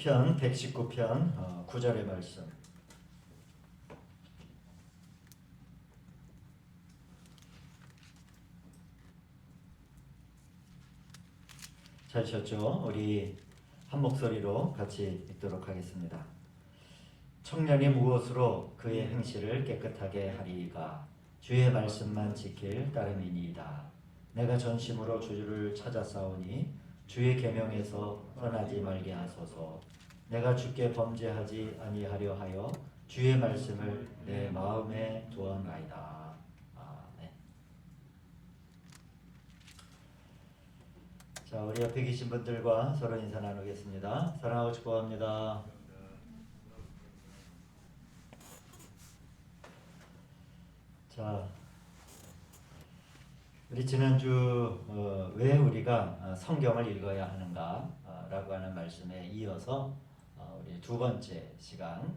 시편 119편 9절의 말씀. 찾으셨죠? 우리 한 목소리로 같이 읽도록 하겠습니다. 청년이 무엇으로 그의 행실을 깨끗하게 하리이까? 주의 말씀만 지킬 따름이니이다. 내가 전심으로 주를 찾아 싸우니 주의 계명에서 떠나지 말게 하소서. 내가 주께 범죄하지 아니하려 하여 주의 말씀을 내 마음에 두었나이다. 아멘. 자, 우리 옆에 계신 분들과 서로 인사 나누겠습니다. 사랑하고 축복합니다. 자, 우리 지난주 왜 우리가 성경을 읽어야 하는가 라고 하는 말씀에 이어서 우리 두 번째 시간,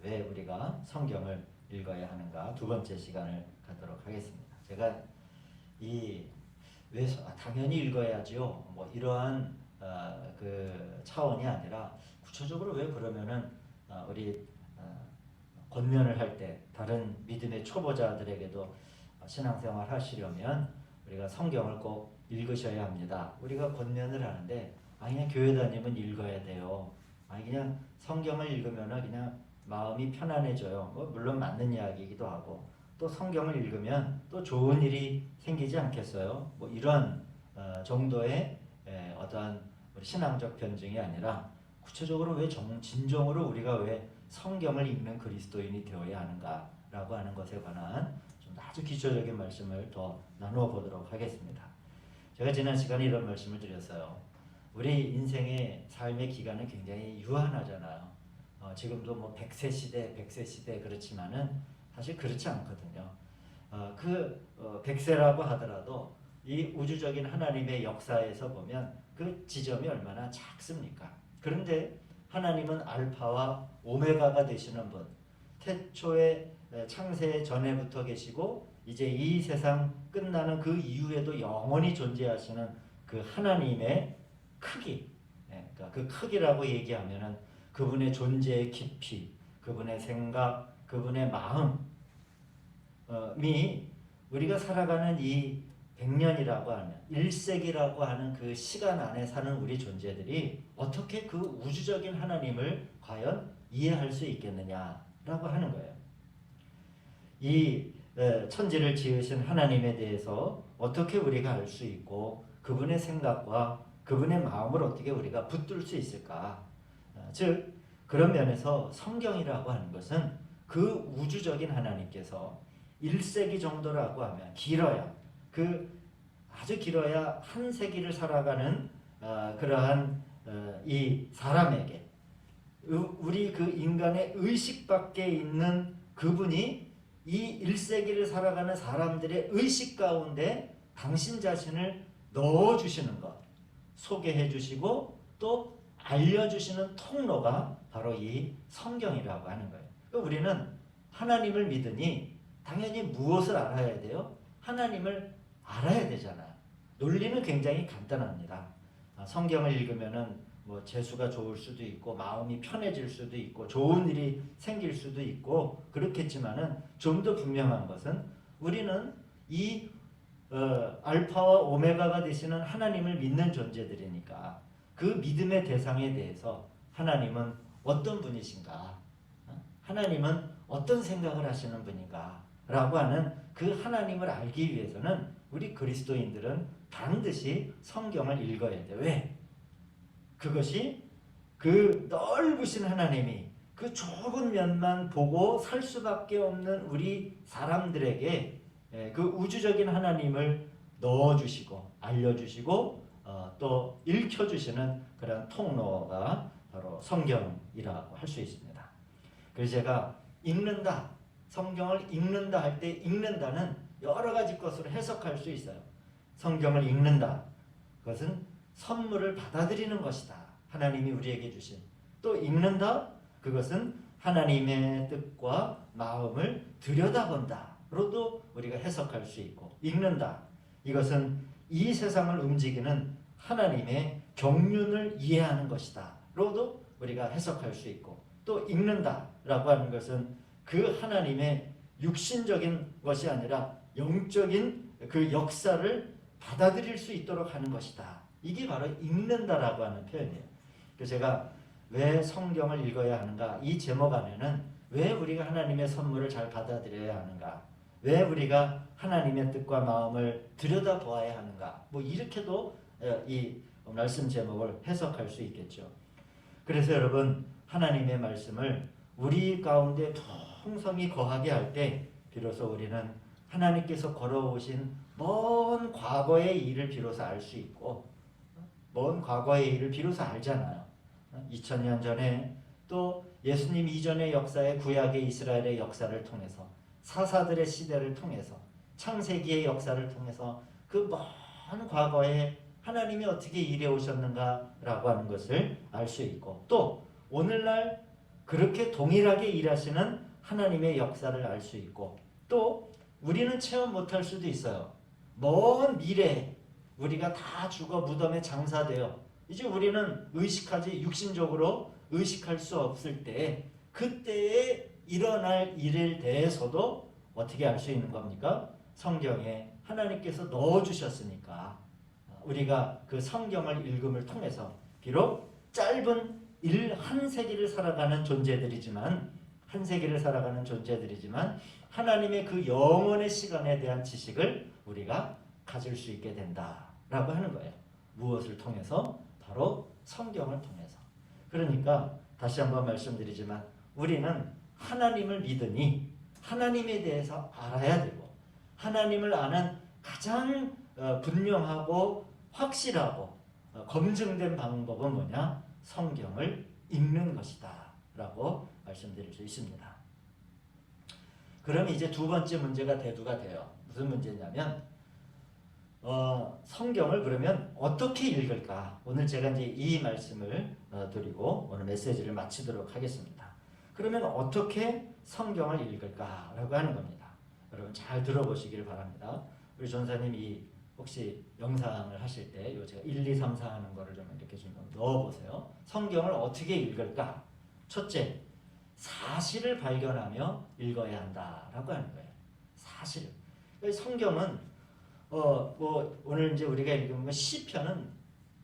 왜 우리가 성경을 읽어야 하는가 두 번째 시간을 갖도록 하겠습니다. 제가 왜 당연히 읽어야지요 뭐 이러한 그 차원이 아니라 구체적으로 왜 그러면은 우리 권면을 할 때 다른 믿음의 초보자들에게도 신앙생활 하시려면 우리가 성경을 꼭 읽으셔야 합니다. 우리가 권면을 하는데 그냥 교회 다니면 읽어야 돼요. 그냥 성경을 읽으면 그냥 마음이 편안해져요. 물론 맞는 이야기이기도 하고 또 성경을 읽으면 또 좋은 일이 생기지 않겠어요. 뭐 이런 정도의 어떠한 우리 신앙적 변증이 아니라 구체적으로 왜 진정으로 우리가 왜 성경을 읽는 그리스도인이 되어야 하는가라고 하는 것에 관한 좀 아주 기초적인 말씀을 더 나누어 보도록 하겠습니다. 제가 지난 시간에 이런 말씀을 드렸어요. 우리 인생의 삶의 기간은 굉장히 유한하잖아요. 지금도 뭐 100세 시대 그렇지만은 사실 그렇지 않거든요. 100세라고 하더라도 이 우주적인 하나님의 역사에서 보면 그 지점이 얼마나 작습니까? 그런데 하나님은 알파와 오메가가 되시는 분, 태초에 창세 전에부터 계시고 이제 이 세상 끝나는 그 이후에도 영원히 존재하시는 그 하나님의 크기, 그러니까 그 크기라고 얘기하면은 그분의 존재의 깊이, 그분의 생각, 그분의 마음이 우리가 살아가는 이 100년이라고 하는 1세기라고 하는 그 시간 안에 사는 우리 존재들이 어떻게 그 우주적인 하나님을 과연 이해할 수 있겠느냐라고 하는 거예요. 이 천지를 지으신 하나님에 대해서 어떻게 우리가 알 수 있고 그분의 생각과 그분의 마음을 어떻게 우리가 붙들 수 있을까? 즉 그런 면에서 성경이라고 하는 것은 그 우주적인 하나님께서 1세기 정도라고 하면 아주 길어야 한 세기를 살아가는 그러한 이 사람에게 우리 그 인간의 의식 밖에 있는 그분이 이 1세기를 살아가는 사람들의 의식 가운데 당신 자신을 넣어주시는 것, 소개해 주시고 또 알려주시는 통로가 바로 이 성경이라고 하는 거예요. 우리는 하나님을 믿으니 당연히 무엇을 알아야 돼요? 하나님을 알아야 되잖아요. 논리는 굉장히 간단합니다. 성경을 읽으면은 뭐 재수가 좋을 수도 있고 마음이 편해질 수도 있고 좋은 일이 생길 수도 있고 그렇겠지만은 좀 더 분명한 것은 우리는 이 알파와 오메가가 되시는 하나님을 믿는 존재들이니까 그 믿음의 대상에 대해서 하나님은 어떤 분이신가? 하나님은 어떤 생각을 하시는 분인가? 라고 하는 그 하나님을 알기 위해서는 우리 그리스도인들은 반드시 성경을 읽어야 돼요. 왜? 그것이 그 넓으신 하나님이 그 좁은 면만 보고 살 수밖에 없는 우리 사람들에게 그 우주적인 하나님을 넣어주시고 알려주시고 또 읽혀주시는 그런 통로가 바로 성경이라고 할 수 있습니다. 그래서 제가 읽는다, 성경을 읽는다 할 때 읽는다는 여러 가지 것으로 해석할 수 있어요. 성경을 읽는다, 그것은 선물을 받아들이는 것이다. 하나님이 우리에게 주신. 또 읽는다, 그것은 하나님의 뜻과 마음을 들여다본다 로도 우리가 해석할 수 있고, 읽는다, 이것은 이 세상을 움직이는 하나님의 경륜을 이해하는 것이다 로도 우리가 해석할 수 있고, 또 읽는다라고 하는 것은 그 하나님의 육신적인 것이 아니라 영적인 그 역사를 받아들일 수 있도록 하는 것이다. 이게 바로 읽는다라고 하는 표현이에요. 그래서 제가 왜 성경을 읽어야 하는가, 이 제목 안에는 왜 우리가 하나님의 선물을 잘 받아들여야 하는가, 왜 우리가 하나님의 뜻과 마음을 들여다보아야 하는가, 뭐 이렇게도 이 말씀 제목을 해석할 수 있겠죠. 그래서 여러분, 하나님의 말씀을 우리 가운데 풍성히 거하게 할 때 비로소 우리는 하나님께서 걸어오신 먼 과거의 일을 비로소 알 수 있고, 먼 과거의 일을 비로소 알잖아요. 2000년 전에, 또 예수님 이전의 역사의 구약의 이스라엘의 역사를 통해서, 사사들의 시대를 통해서, 창세기의 역사를 통해서 그 먼 과거에 하나님이 어떻게 일해 오셨는가라고 하는 것을 알 수 있고, 또 오늘날 그렇게 동일하게 일하시는 하나님의 역사를 알 수 있고, 또 우리는 체험 못할 수도 있어요. 먼 미래에 우리가 다 죽어 무덤에 장사되어 이제 우리는 의식하지, 육신적으로 의식할 수 없을 때, 그때에 일어날 일에 대해서도 어떻게 알 수 있는 겁니까? 성경에 하나님께서 넣어주셨으니까 우리가 그 성경을 읽음을 통해서, 비록 짧은 한 세기를 살아가는 존재들이지만, 하나님의 그 영원의 시간에 대한 지식을 우리가 가질 수 있게 된다라고 하는 거예요. 무엇을 통해서? 바로 성경을 통해서. 그러니까 다시 한번 말씀드리지만, 우리는 하나님을 믿으니 하나님에 대해서 알아야 되고, 하나님을 아는 가장 분명하고 확실하고 검증된 방법은 뭐냐? 성경을 읽는 것이다 라고 말씀드릴 수 있습니다. 그럼 이제 두 번째 문제가 대두가 돼요. 무슨 문제냐면, 성경을 그러면 어떻게 읽을까? 오늘 제가 이제 이 말씀을 드리고 오늘 메시지를 마치도록 하겠습니다. 그러면 어떻게 성경을 읽을까라고 하는 겁니다. 여러분 잘 들어보시길 바랍니다. 우리 전사님이 혹시 영상을 하실 때 요 제가 1, 2, 3, 4 하는 거를 좀 이렇게 좀 넣어보세요. 성경을 어떻게 읽을까? 첫째, 사실을 발견하며 읽어야 한다라고 하는 거예요. 사실. 성경은 뭐 오늘 이제 우리가 읽은 시편은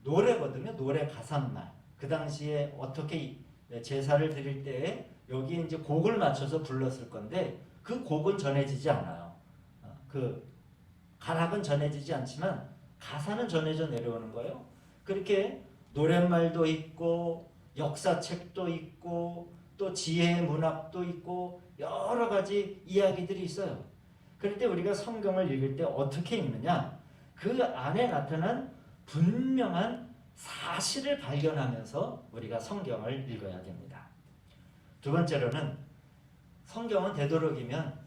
노래거든요. 노래 가사말. 그 당시에 어떻게 제사를 드릴 때에 여기에 이제 곡을 맞춰서 불렀을 건데, 그 곡은 전해지지 않아요. 그 가락은 전해지지 않지만 가사는 전해져 내려오는 거예요. 그렇게 노랫말도 있고 역사책도 있고 또 지혜의 문학도 있고 여러 가지 이야기들이 있어요. 그럴 때 우리가 성경을 읽을 때 어떻게 읽느냐? 그 안에 나타난 분명한 사실을 발견하면서 우리가 성경을 읽어야 됩니다. 두 번째로는 성경은 되도록이면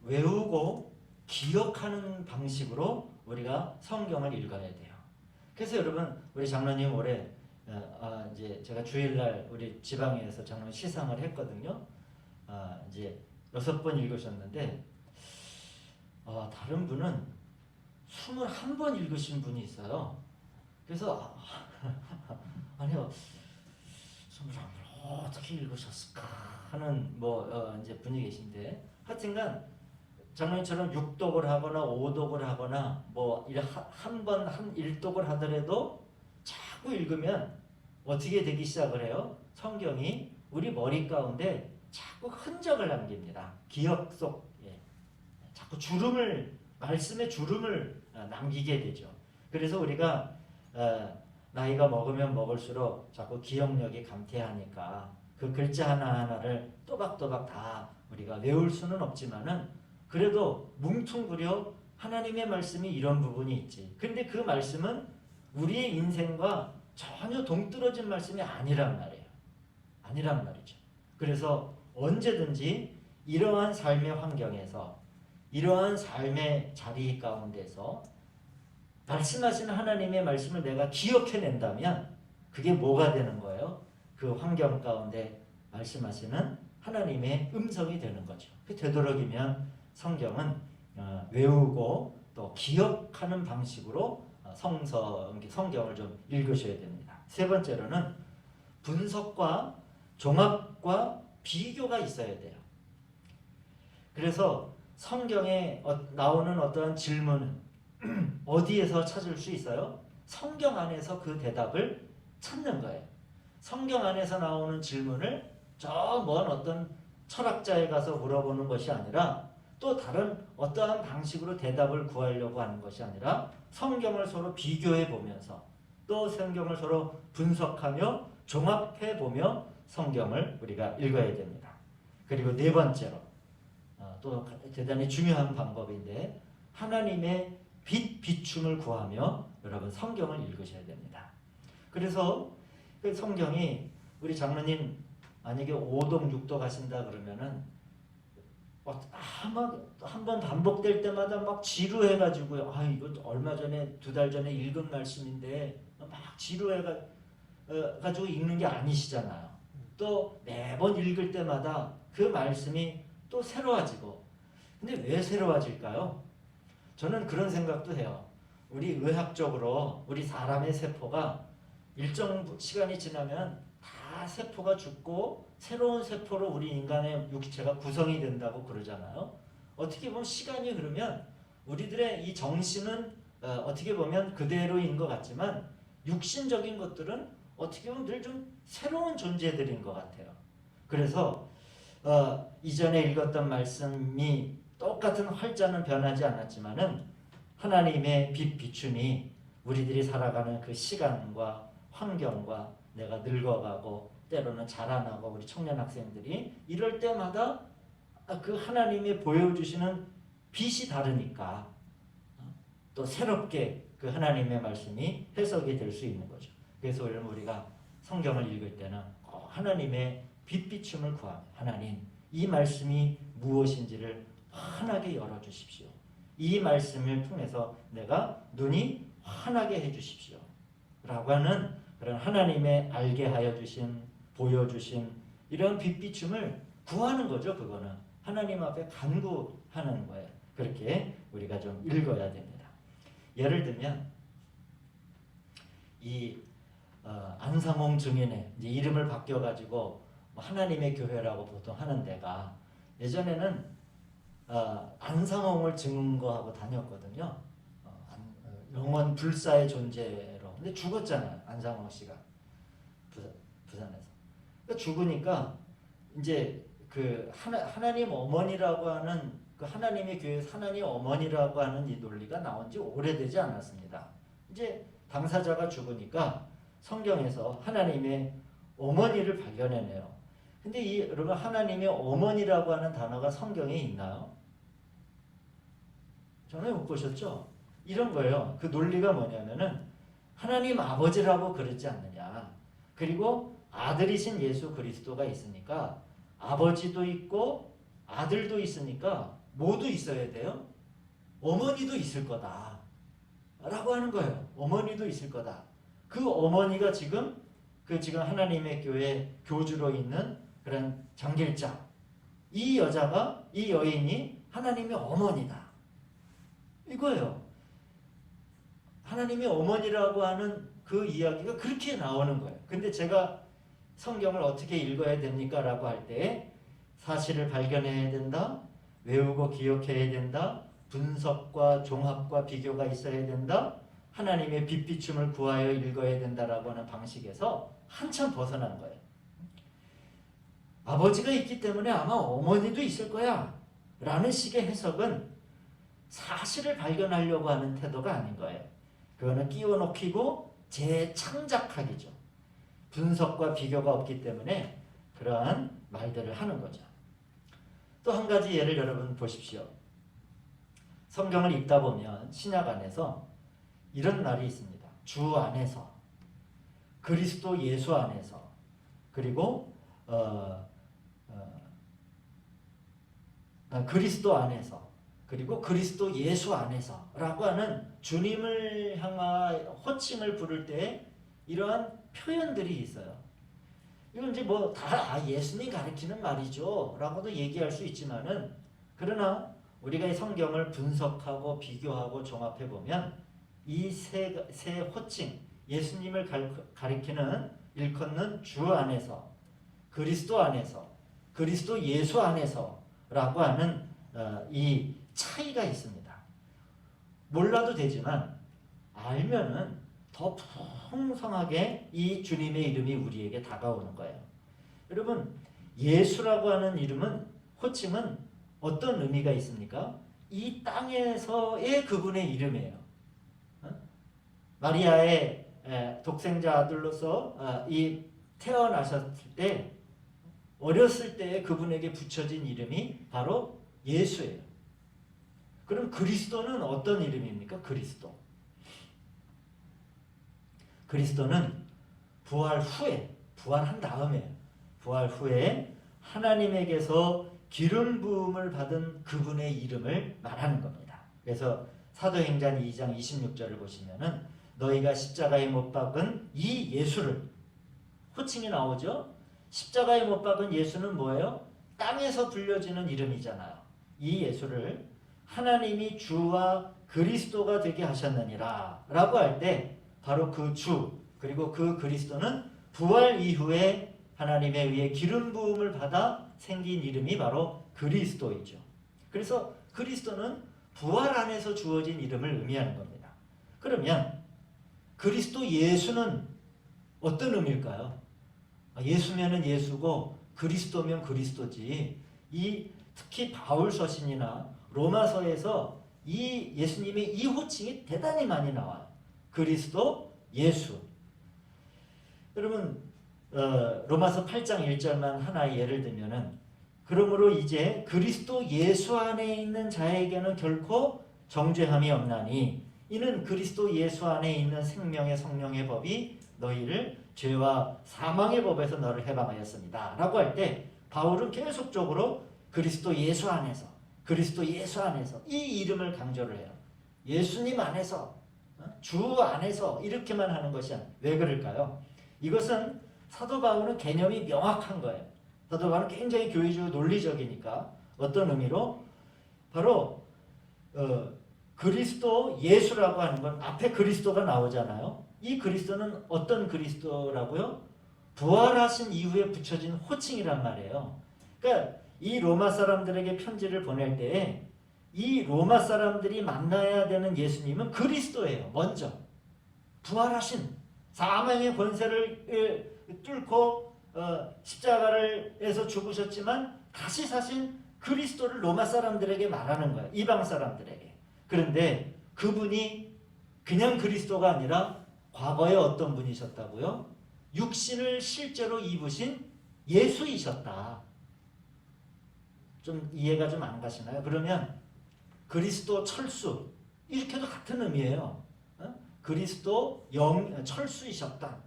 외우고 기억하는 방식으로 우리가 성경을 읽어야 돼요. 그래서 여러분, 우리 장로님 올해 이제 제가 주일날 우리 지방에서 장로 시상을 했거든요. 이제 6번 읽으셨는데, 다른 분은 21번 읽으신 분이 있어요. 그래서 아니요, 21번 어떻게 읽으셨을까 하는 이제 분이 계신데, 하여튼간 장로님처럼 6독을 하거나 5독을 하거나 한 번 한 1독을 하더라도 자꾸 읽으면 어떻게 되기 시작을 해요? 성경이 우리 머리 가운데 자꾸 흔적을 남깁니다. 기억 속에 자꾸 말씀의 주름을 남기게 되죠. 그래서 우리가 나이가 먹으면 먹을수록 자꾸 기억력이 감퇴하니까 그 글자 하나하나를 또박또박 다 우리가 외울 수는 없지만은, 그래도 뭉퉁그려 하나님의 말씀이 이런 부분이 있지. 근데 그 말씀은 우리의 인생과 전혀 동떨어진 말씀이 아니란 말이에요. 아니란 말이죠. 그래서 언제든지 이러한 삶의 환경에서, 이러한 삶의 자리 가운데서 말씀하시는 하나님의 말씀을 내가 기억해낸다면 그게 뭐가 되는 거예요? 그 환경 가운데 말씀하시는 하나님의 음성이 되는 거죠. 되도록이면 성경은 외우고 또 기억하는 방식으로 성경을 좀 읽으셔야 됩니다. 세 번째로는 분석과 종합과 비교가 있어야 돼요. 그래서 성경에 나오는 어떠한 질문은 어디에서 찾을 수 있어요? 성경 안에서 그 대답을 찾는 거예요. 성경 안에서 나오는 질문을 저 먼 어떤 철학자에 가서 물어보는 것이 아니라 또 다른 어떠한 방식으로 대답을 구하려고 하는 것이 아니라 성경을 서로 비교해 보면서 또 성경을 서로 분석하며 종합해 보며 성경을 우리가 읽어야 됩니다. 그리고 네 번째로 또 대단히 중요한 방법인데 하나님의 비춤을 구하며 여러분 성경을 읽으셔야 됩니다. 그래서 그 성경이 우리 장로님 만약에 5동 6도 가신다 그러면은 한번 반복될 때마다 막 지루해가지고요. 이거 얼마 전에 2달 전에 읽은 말씀인데 막 지루해가지고 읽는 게 아니시잖아요. 또 매번 읽을 때마다 그 말씀이 또 새로워지고. 근데 왜 새로워질까요? 저는 그런 생각도 해요. 우리 의학적으로 우리 사람의 세포가 일정 시간이 지나면 다 세포가 죽고 새로운 세포로 우리 인간의 육체가 구성이 된다고 그러잖아요. 어떻게 보면 시간이 흐르면 우리들의 이 정신은 어떻게 보면 그대로인 것 같지만 육신적인 것들은 어떻게 보면 늘 좀 새로운 존재들인 것 같아요. 그래서 이전에 읽었던 말씀이 똑같은 활자는 변하지 않았지만은 하나님의 비춤이 우리들이 살아가는 그 시간과 환경과 내가 늙어가고 때로는 자라나고 우리 청년 학생들이 이럴 때마다 그 하나님이 보여주시는 빛이 다르니까 또 새롭게 그 하나님의 말씀이 해석이 될 수 있는 거죠. 그래서 우리가 성경을 읽을 때는 하나님의 빛비춤을 구하며 하나님 이 말씀이 무엇인지를 환하게 열어주십시오. 이 말씀을 통해서 내가 눈이 환하게 해주십시오. 라고 하는 그런 하나님의 알게 하여 주신 보여주신 이런 빛비춤을 구하는 거죠. 그거는 하나님 앞에 간구하는 거예요. 그렇게 우리가 좀 읽어야 됩니다. 예를 들면 이 안상홍 증인의 이제 이름을 바뀌어가지고 하나님의 교회라고 보통 하는 데가 예전에는 안상홍을 증거하고 다녔거든요. 영원 불사의 존재로. 근데 죽었잖아요. 안상홍 씨가 부산에서. 그러니까 죽으니까 이제 그 하나님 어머니라고 하는 그 하나님의 교회에서 하나님 어머니라고 하는 이 논리가 나온 지 오래되지 않았습니다. 이제 당사자가 죽으니까 성경에서 하나님의 어머니를 발견해내요. 근데 여러분 하나님의 어머니라고 하는 단어가 성경에 있나요? 전에 못 보셨죠? 이런 거예요. 그 논리가 뭐냐면은 하나님 아버지라고 그러지 않느냐. 그리고 아들이신 예수 그리스도가 있으니까 아버지도 있고 아들도 있으니까 모두 있어야 돼요. 어머니도 있을 거다. 라고 하는 거예요. 어머니도 있을 거다. 그 어머니가 지금 하나님의 교회 교주로 있는 그런 장길장. 이 여인이 하나님의 어머니다. 이거예요. 하나님의 어머니라고 하는 그 이야기가 그렇게 나오는 거예요. 근데 제가 성경을 어떻게 읽어야 됩니까? 라고 할 때 사실을 발견해야 된다. 외우고 기억해야 된다. 분석과 종합과 비교가 있어야 된다. 하나님의 빛비춤을 구하여 읽어야 된다라고 하는 방식에서 한참 벗어난 거예요. 아버지가 있기 때문에 아마 어머니도 있을 거야 라는 식의 해석은 사실을 발견하려고 하는 태도가 아닌 거예요. 그거는 끼워넣기고 재창작하기죠. 분석과 비교가 없기 때문에 그러한 말들을 하는 거죠. 또 한 가지 예를 여러분 보십시오. 성경을 읽다 보면 신약 안에서 이런 말이 있습니다. 주 안에서, 그리스도 예수 안에서, 그리고 그리스도 안에서, 그리고 그리스도 예수 안에서 라고 하는 주님을 향한 호칭을 부를 때 이러한 표현들이 있어요. 이건 이제 다 예수님 가르치는 말이죠 라고도 얘기할 수 있지만은 그러나 우리가 이 성경을 분석하고 비교하고 종합해 보면 이 세 호칭 예수님을 가리키는 일컫는 주 안에서 그리스도 안에서, 그리스도 예수 안에서라고 하는 이 차이가 있습니다. 몰라도 되지만 알면은 더 풍성하게 이 주님의 이름이 우리에게 다가오는 거예요. 여러분, 예수라고 하는 이름은, 호칭은 어떤 의미가 있습니까? 이 땅에서의 그분의 이름이에요. 마리아의 독생자 아들로서 이 태어나셨을 때, 어렸을 때 그분에게 붙여진 이름이 바로 예수예요. 그럼 그리스도는 어떤 이름입니까? 그리스도는 부활 후에, 부활한 다음에, 부활 후에 하나님에게서 기름 부음을 받은 그분의 이름을 말하는 겁니다. 그래서 사도행전 2장 26절을 보시면은 너희가 십자가에 못 박은 이 예수를, 호칭이 나오죠. 십자가에 못 박은 예수는 뭐예요? 땅에서 불려지는 이름이잖아요. 이 예수를 하나님이 주와 그리스도가 되게 하셨느니라 라고 할 때, 바로 그 주, 그리고 그 그리스도는 부활 이후에 하나님에 의해 기름 부음을 받아 생긴 이름이 바로 그리스도이죠. 그래서 그리스도는 부활 안에서 주어진 이름을 의미하는 겁니다. 그러면 그리스도 예수는 어떤 의미일까요? 예수면은 예수고 그리스도면 그리스도지. 특히 바울 서신이나 로마서에서 이 예수님의 이 호칭이 대단히 많이 나와요. 그리스도, 예수. 여러분, 로마서 8장 1절만 하나 예를 들면은, 그러므로 이제 그리스도 예수 안에 있는 자에게는 결코 정죄함이 없나니 이는 그리스도 예수 안에 있는 생명의 성령의 법이 너희를 죄와 사망의 법에서 너를 해방하였습니다 라고 할 때, 바울은 계속적으로 그리스도 예수 안에서, 그리스도 예수 안에서 이 이름을 강조를 해요. 예수님 안에서, 주 안에서 이렇게만 하는 것이 아니에요. 왜 그럴까요? 이것은 사도 바울은 개념이 명확한 거예요. 사도 바울은 굉장히 교회주의 논리적이니까. 어떤 의미로? 바로 그리스도 예수라고 하는 건 앞에 그리스도가 나오잖아요. 이 그리스도는 어떤 그리스도라고요? 부활하신 이후에 붙여진 호칭이란 말이에요. 그러니까 이 로마 사람들에게 편지를 보낼 때 이 로마 사람들이 만나야 되는 예수님은 그리스도예요. 먼저 부활하신, 사망의 권세를 뚫고 십자가에서 죽으셨지만 다시 사신 그리스도를 로마 사람들에게 말하는 거예요. 이방 사람들에게. 그런데 그분이 그냥 그리스도가 아니라 과거에 어떤 분이셨다고요? 육신을 실제로 입으신 예수이셨다. 좀 이해가 좀 안 가시나요? 그러면 그리스도 철수, 이렇게도 같은 의미예요. 그리스도 철수이셨다.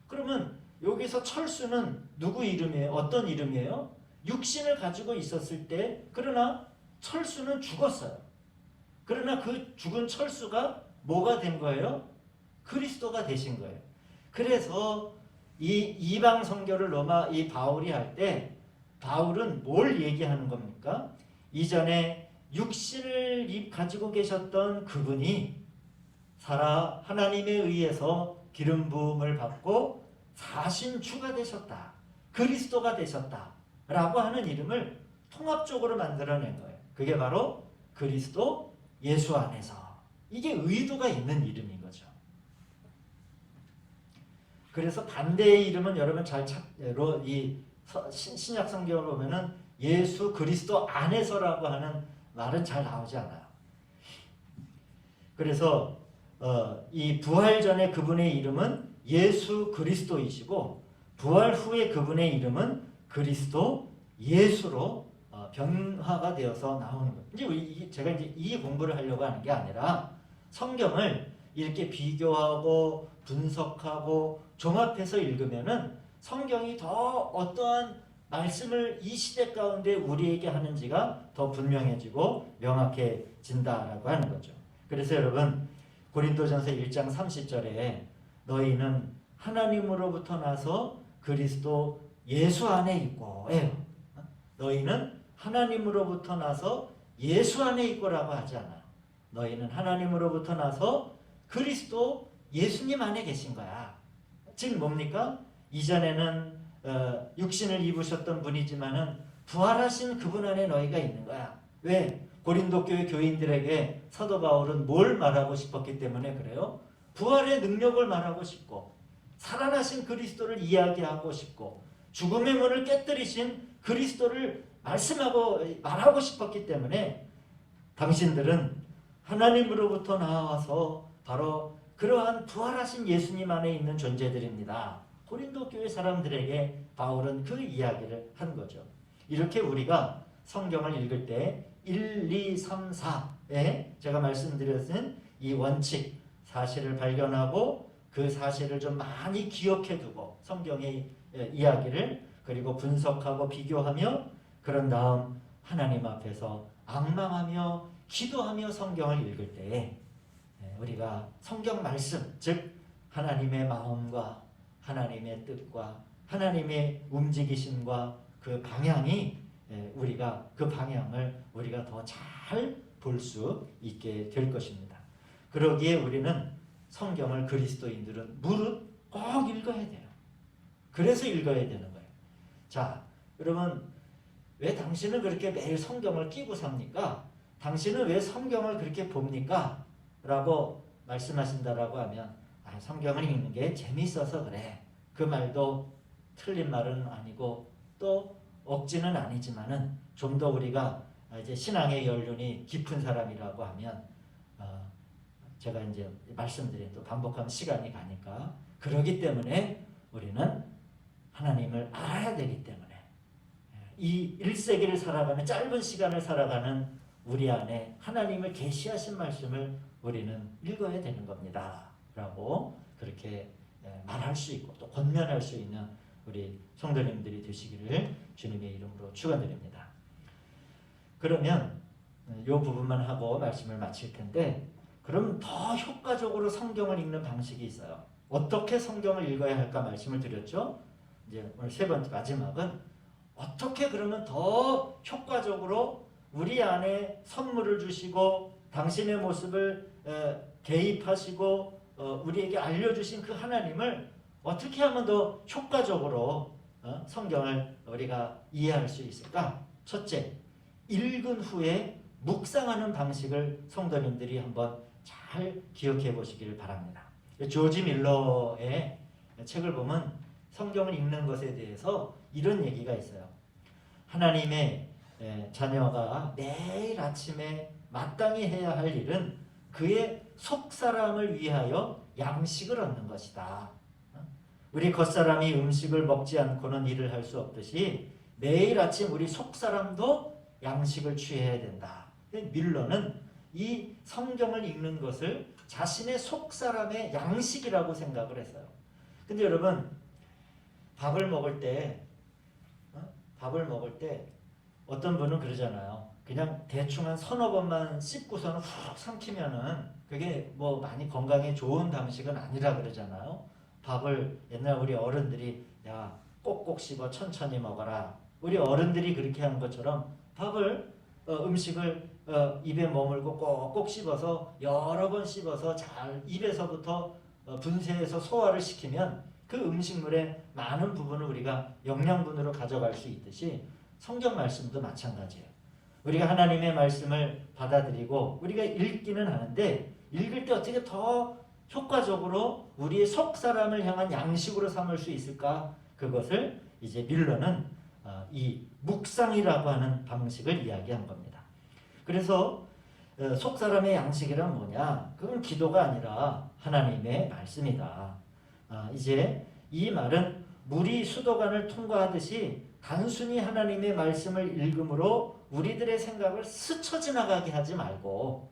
그러면 여기서 철수는 누구 이름이에요? 어떤 이름이에요? 육신을 가지고 있었을 때, 그러나 철수는 죽었어요. 그러나 그 죽은 철수가 뭐가 된 거예요? 그리스도가 되신 거예요. 그래서 이 이방 선교를 이 바울이 할 때, 바울은 뭘 얘기하는 겁니까? 이전에 육신을 가지고 계셨던 그분이 하나님에 의해서 기름 부음을 받고 사신 주가 되셨다. 그리스도가 되셨다. 라고 하는 이름을 통합적으로 만들어낸 거예요. 그게 바로 그리스도 예수 안에서. 이게 의도가 있는 이름인 거죠. 그래서 반대의 이름은 여러분 신약 성경을 보면은 예수 그리스도 안에서라고 하는 말은 잘 나오지 않아요. 그래서 이 부활 전에 그분의 이름은 예수 그리스도이시고, 부활 후에 그분의 이름은 그리스도 예수로 변화가 되어서 나오는 거예요. 제가 이 공부를 하려고 하는 게 아니라 성경을 이렇게 비교하고 분석하고 종합해서 읽으면은 성경이 더 어떠한 말씀을 이 시대 가운데 우리에게 하는지가 더 분명해지고 명확해진다라고 하는 거죠. 그래서 여러분, 고린도전서 1장 30절에 너희는 하나님으로부터 나서 그리스도 예수 안에 있고, 너희는 하나님으로부터 나서 예수 안에 있고라고 하지 않아요. 너희는 하나님으로부터 나서 그리스도 예수님 안에 계신 거야. 즉 뭡니까? 이전에는 육신을 입으셨던 분이지만은 부활하신 그분 안에 너희가 있는 거야. 왜? 고린도 교회 교인들에게 사도 바울은 뭘 말하고 싶었기 때문에 그래요? 부활의 능력을 말하고 싶고 살아나신 그리스도를 이야기하고 싶고 죽음의 문을 깨뜨리신 그리스도를 말하고 싶었기 때문에 당신들은 하나님으로부터 나와서 바로 그러한 부활하신 예수님 안에 있는 존재들입니다. 고린도 교회 사람들에게 바울은 그 이야기를 한 거죠. 이렇게 우리가 성경을 읽을 때 1, 2, 3, 4에 제가 말씀드렸은 이 원칙, 사실을 발견하고 그 사실을 좀 많이 기억해 두고 성경의 이야기를 그리고 분석하고 비교하며 그런 다음 하나님 앞에서 앙망하며 기도하며 성경을 읽을 때에 우리가 성경 말씀, 즉 하나님의 마음과 하나님의 뜻과 하나님의 움직이심과 그 방향이 우리가 그 방향을 우리가 더 잘 볼 수 있게 될 것입니다. 그러기에 우리는 성경을 그리스도인들은 무릇 꼭 읽어야 돼요. 그래서 읽어야 되는 거예요. 자, 여러분 왜 당신은 그렇게 매일 성경을 끼고 삽니까? 당신은 왜 성경을 그렇게 봅니까? 라고 말씀하신다라고 하면 성경을 읽는 게 재밌어서 그래. 그 말도 틀린 말은 아니고 또 억지는 아니지만은 좀 더 우리가 이제 신앙의 연륜이 깊은 사람이라고 하면 제가 이제 말씀드린 또 반복하면 시간이 가니까 그러기 때문에 우리는 하나님을 알아야 되기 때문에 이 1세기를 살아가는 짧은 시간을 살아가는 우리 안에 하나님을 계시하신 말씀을 우리는 읽어야 되는 겁니다. 라고 그렇게 말할 수 있고 또 권면할 수 있는 우리 성도님들이 되시기를 주님의 이름으로 축원드립니다. 그러면 이 부분만 하고 말씀을 마칠 텐데 그럼 더 효과적으로 성경을 읽는 방식이 있어요. 어떻게 성경을 읽어야 할까 말씀을 드렸죠. 이제 오늘 세 번째 마지막은 어떻게 그러면 더 효과적으로 우리 안에 선물을 주시고 당신의 모습을 개입하시고 우리에게 알려주신 그 하나님을 어떻게 하면 더 효과적으로 성경을 우리가 이해할 수 있을까? 첫째, 읽은 후에 묵상하는 방식을 성도님들이 한번 잘 기억해 보시기를 바랍니다. 조지 밀러의 책을 보면 성경을 읽는 것에 대해서 이런 얘기가 있어요. 하나님의 자녀가 매일 아침에 마땅히 해야 할 일은 그의 속사람을 위하여 양식을 얻는 것이다. 우리 겉사람이 음식을 먹지 않고는 일을 할 수 없듯이 매일 아침 우리 속사람도 양식을 취해야 된다. 밀러는 이 성경을 읽는 것을 자신의 속사람의 양식이라고 생각을 했어요. 근데 여러분 밥을 먹을 때 어떤 분은 그러잖아요. 그냥 대충 한 서너 번만 씹고서는 훅 삼키면은 그게 뭐 많이 건강에 좋은 방식은 아니라 그러잖아요. 밥을 옛날 우리 어른들이 야 꼭꼭 씹어 천천히 먹어라. 우리 어른들이 그렇게 한 것처럼 밥을 음식을 입에 머물고 꼭꼭 씹어서 여러 번 씹어서 잘 입에서부터 분쇄해서 소화를 시키면 그 음식물의 많은 부분을 우리가 영양분으로 가져갈 수 있듯이 성경 말씀도 마찬가지예요. 우리가 하나님의 말씀을 받아들이고 우리가 읽기는 하는데 읽을 때 어떻게 더 효과적으로 우리의 속사람을 향한 양식으로 삼을 수 있을까? 그것을 이제 밀러는 이 묵상이라고 하는 방식을 이야기한 겁니다. 그래서 속사람의 양식이란 뭐냐? 그건 기도가 아니라 하나님의 말씀이다. 이제 이 말은 물이 수도관을 통과하듯이 단순히 하나님의 말씀을 읽음으로 우리들의 생각을 스쳐 지나가게 하지 말고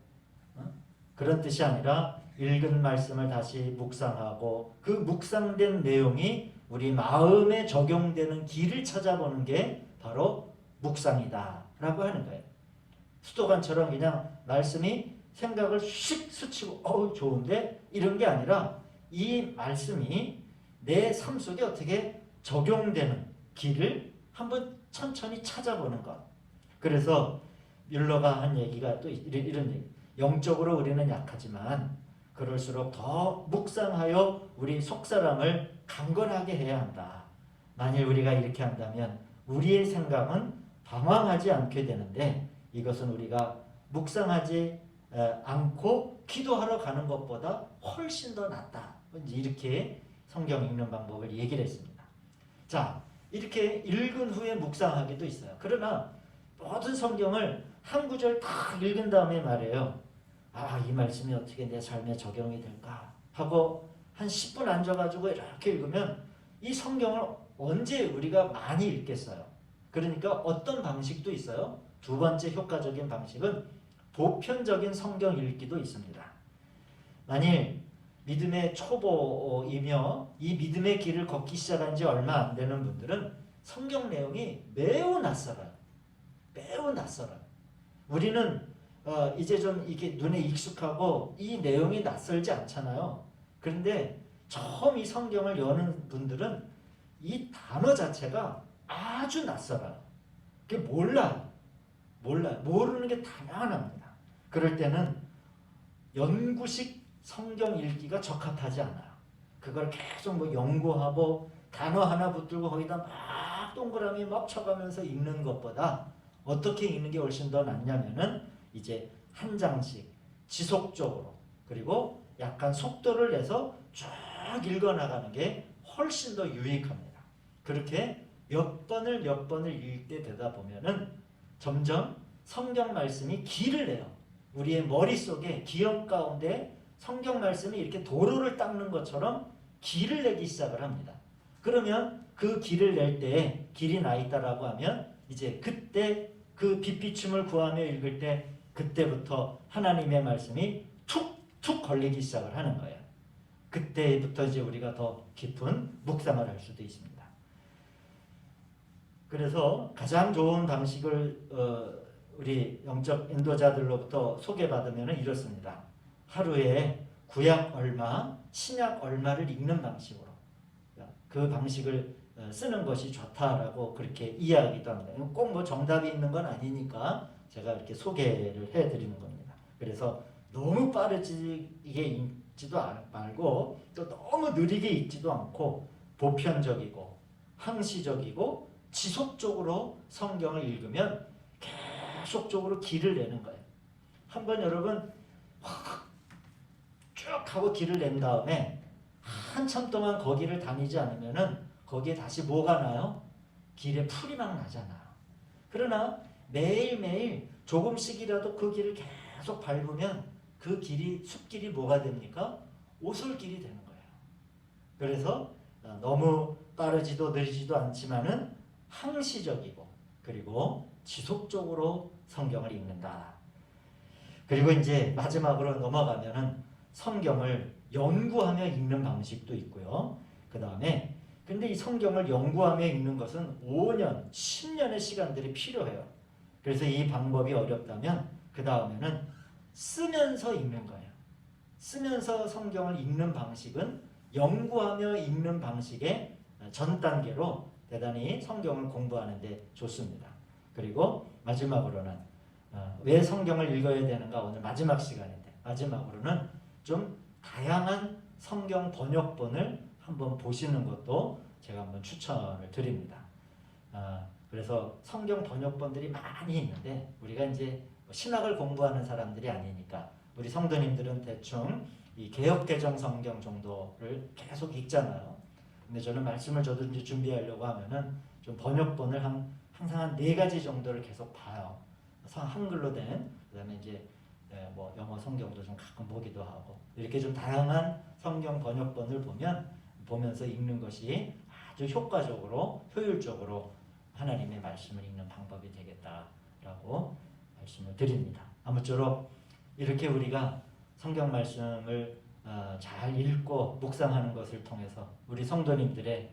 그런 뜻이 아니라 읽은 말씀을 다시 묵상하고 그 묵상된 내용이 우리 마음에 적용되는 길을 찾아보는 게 바로 묵상이다 라고 하는 거예요. 수도관처럼 그냥 말씀이 생각을 휙 스치고 좋은데 이런 게 아니라 이 말씀이 내 삶 속에 어떻게 적용되는 길을 한번 천천히 찾아보는 것. 그래서 뮬러가 한 얘기가 또 이런 얘기. 영적으로 우리는 약하지만 그럴수록 더 묵상하여 우리 속사람을 강건하게 해야 한다. 만일 우리가 이렇게 한다면 우리의 생각은 방황하지 않게 되는데, 이것은 우리가 묵상하지 않고 기도하러 가는 것보다 훨씬 더 낫다. 이렇게 성경 읽는 방법을 얘기를 했습니다. 자, 이렇게 읽은 후에 묵상하기도 있어요. 그러나 모든 성경을 한 구절 딱 읽은 다음에 말해요. 아, 이 말씀이 어떻게 내 삶에 적용이 될까 하고 한 10분 앉아가지고 이렇게 읽으면 이 성경을 언제 우리가 많이 읽겠어요? 그러니까 어떤 방식도 있어요. 두 번째 효과적인 방식은 보편적인 성경 읽기도 있습니다. 만일 믿음의 초보이며 이 믿음의 길을 걷기 시작한 지 얼마 안 되는 분들은 성경 내용이 매우 낯설어요. 매우 낯설어요. 우리는 이제 좀 이게 눈에 익숙하고 이 내용이 낯설지 않잖아요. 그런데 처음 이 성경을 여는 분들은 이 단어 자체가 아주 낯설어요. 그게 몰라요. 모르는 게 당연합니다. 그럴 때는 연구식 성경 읽기가 적합하지 않아요. 그걸 계속 뭐 연구하고 단어 하나 붙들고 거기다 막 동그라미 막 쳐가면서 읽는 것보다 어떻게 읽는 게 훨씬 더 낫냐면은 이제 한 장씩 지속적으로, 그리고 약간 속도를 내서 쭉 읽어나가는 게 훨씬 더 유익합니다. 그렇게 몇 번을 읽게 되다 보면은 점점 성경 말씀이 길을 내요. 우리의 머릿속에 기억 가운데 성경 말씀이 이렇게 도로를 닦는 것처럼 길을 내기 시작을 합니다. 그러면 그 길을 낼 때 길이 나 있다라고 하면 이제 그때 그 빛비춤을 구하며 읽을 때 그때부터 하나님의 말씀이 툭툭 걸리기 시작을 하는 거예요. 그때부터 이제 우리가 더 깊은 묵상을 할 수도 있습니다. 그래서 가장 좋은 방식을 우리 영적 인도자들로부터 소개받으면 이렇습니다. 하루에 구약 얼마, 신약 얼마를 읽는 방식으로 그 방식을 쓰는 것이 좋다라고 그렇게 이야기도 합니다. 꼭 뭐 정답이 있는 건 아니니까 제가 이렇게 소개를 해드리는 겁니다. 그래서 너무 빠르게 읽지도 말고 또 너무 느리게 읽지도 않고 보편적이고 항시적이고 지속적으로 성경을 읽으면 계속적으로 길을 내는 거예요. 한번 여러분 쭉 하고 길을 낸 다음에 한참 동안 거기를 다니지 않으면은 거기에 다시 뭐가 나요? 길에 풀이 막 나잖아요. 그러나 매일매일 조금씩이라도 그 길을 계속 밟으면 그 길이, 숲길이 뭐가 됩니까? 오솔길이 되는 거예요. 그래서 너무 빠르지도 느리지도 않지만은 항시적이고 그리고 지속적으로 성경을 읽는다. 그리고 이제 마지막으로 넘어가면은 성경을 연구하며 읽는 방식도 있고요. 그 다음에 근데 이 성경을 연구하며 읽는 것은 5년, 10년의 시간들이 필요해요. 그래서 이 방법이 어렵다면 그 다음에는 쓰면서 읽는 거예요. 쓰면서 성경을 읽는 방식은 연구하며 읽는 방식의 전 단계로 대단히 성경을 공부하는 데 좋습니다. 그리고 마지막으로는 왜 성경을 읽어야 되는가, 오늘 마지막 시간인데 마지막으로는 좀 다양한 성경 번역본을 한번 보시는 것도 제가 한번 추천을 드립니다. 그래서 성경 번역본들이 많이 있는데 우리가 이제 신학을 공부하는 사람들이 아니니까 우리 성도님들은 대충 이 개역개정 성경 정도를 계속 읽잖아요. 근데 저는 말씀을 저도 이제 준비하려고 하면은 좀 번역본을 항상 한 4가지 정도를 계속 봐요. 한글로 된, 그다음에 이제 뭐 영어 성경도 좀 가끔 보기도 하고 이렇게 좀 다양한 성경 번역본을 보면서 읽는 것이 아주 효과적으로 효율적으로 하나님의 말씀을 읽는 방법이 되겠다라고 말씀을 드립니다. 아무쪼록 이렇게 우리가 성경 말씀을 잘 읽고 묵상하는 것을 통해서 우리 성도님들의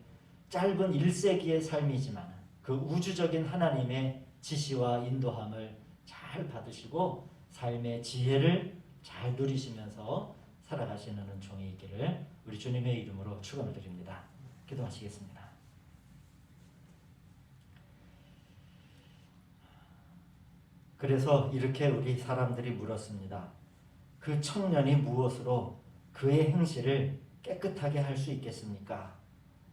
짧은 1세기의 삶이지만 그 우주적인 하나님의 지시와 인도함을 잘 받으시고 삶의 지혜를 잘 누리시면서 살아가시는 은총이 있기를 우리 주님의 이름으로 축원을 드립니다. 기도하시겠습니다. 그래서 이렇게 우리 사람들이 물었습니다. 그 청년이 무엇으로 그의 행실을 깨끗하게 할 수 있겠습니까?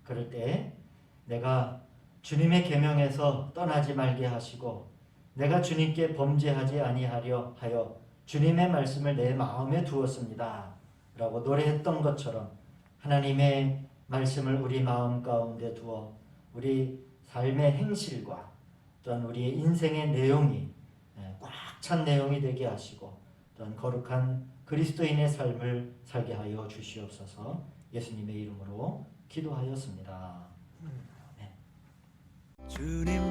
그럴 때 내가 주님의 계명에서 떠나지 말게 하시고 내가 주님께 범죄하지 아니하려 하여 주님의 말씀을 내 마음에 두었습니다 라고 노래했던 것처럼 하나님의 말씀을 우리 마음 가운데 두어 우리 삶의 행실과 또한 우리의 인생의 내용이 꽉 찬 내용이 되게 하시고 또한 거룩한 그리스도인의 삶을 살게 하여 주시옵소서. 예수님의 이름으로 기도하였습니다. 주님